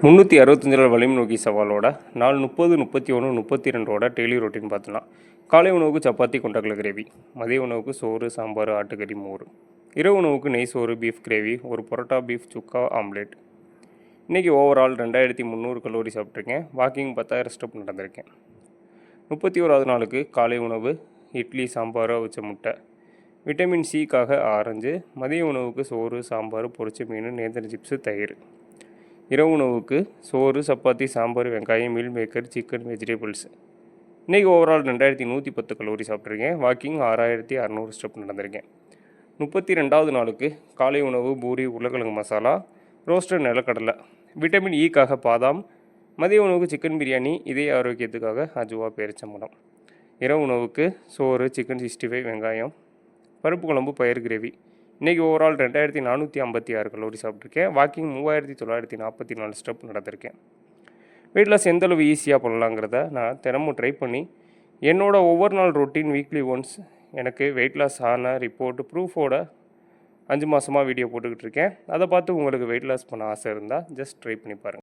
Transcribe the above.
365 வலிமை நோக்கி சவாலோட நாள் 30, 31, 32 டெய்லி ரொட்டீன் பார்த்தலாம். காலை உணவுக்கு சப்பாத்தி கொண்டக்கடலை கிரேவி, மதிய உணவுக்கு சோறு சாம்பார் ஆட்டுக்கறி மோர், இரவு உணவுக்கு நெய் சோறு பீஃப் கிரேவி, ஒரு பரோட்டா பீஃப் சுக்கா ஆம்லேட். இன்றைக்கி ஓவரால் 2300 கலோரி சாப்பிட்ருக்கேன். வாக்கிங் 10,000 ஸ்டெப் நடந்திருக்கேன். 31வது நாளுக்கு காலை உணவு இட்லி சாம்பார் அவிச்ச முட்டை, விட்டமின் சிக்காக ஆரஞ்சு, மதிய உணவுக்கு சோறு சாம்பார் பொரிச்ச மீன் நேந்திர சிப்ஸு தயிர், இரவு உணவுக்கு சோறு சப்பாத்தி சாம்பார் வெங்காயம் மீல் மேக்கர் சிக்கன் வெஜிடபிள்ஸ். இன்றைக்கி ஓவரால் 2110 கலோரி சாப்பிட்ருக்கேன். வாக்கிங் 6600 ஸ்டெப் நடந்திருக்கேன். 32வது நாளுக்கு காலை உணவு பூரி உருளைக்கிழங்கு மசாலா ரோஸ்டட் நிலக்கடலை, விட்டமின் ஈக்காக பாதாம், மதிய உணவுக்கு சிக்கன் பிரியாணி இதய ஆரோக்கியத்துக்காக அஜுவா பேரிச்சம்பழம், இரவு உணவுக்கு சோறு சிக்கன் 65 வெங்காயம் பருப்பு குழம்பு பயிர் கிரேவி. இன்றைக்கி ஓவரால் 2456 கலோரி சாப்பிட்ருக்கேன். வாக்கிங் 3944 ஸ்டெப் நடந்திருக்கேன். வெயிட் லாஸ் எந்தளவு ஈஸியாக பண்ணலாங்கிறத நான் தினமும் ட்ரை பண்ணி என்னோடய ஒவ்வொரு நாள் ரொட்டீன் வீக்லி ஒன்ஸ் எனக்கு வெயிட் லாஸ் ஆன ரிப்போர்ட் ப்ரூஃபோட 5 மாதமாக வீடியோ போட்டுக்கிட்டு இருக்கேன். அதை பார்த்து உங்களுக்கு வெயிட் லாஸ் பண்ண ஆசை இருந்தால் ஜஸ்ட் ட்ரை பண்ணி பாருங்கள்.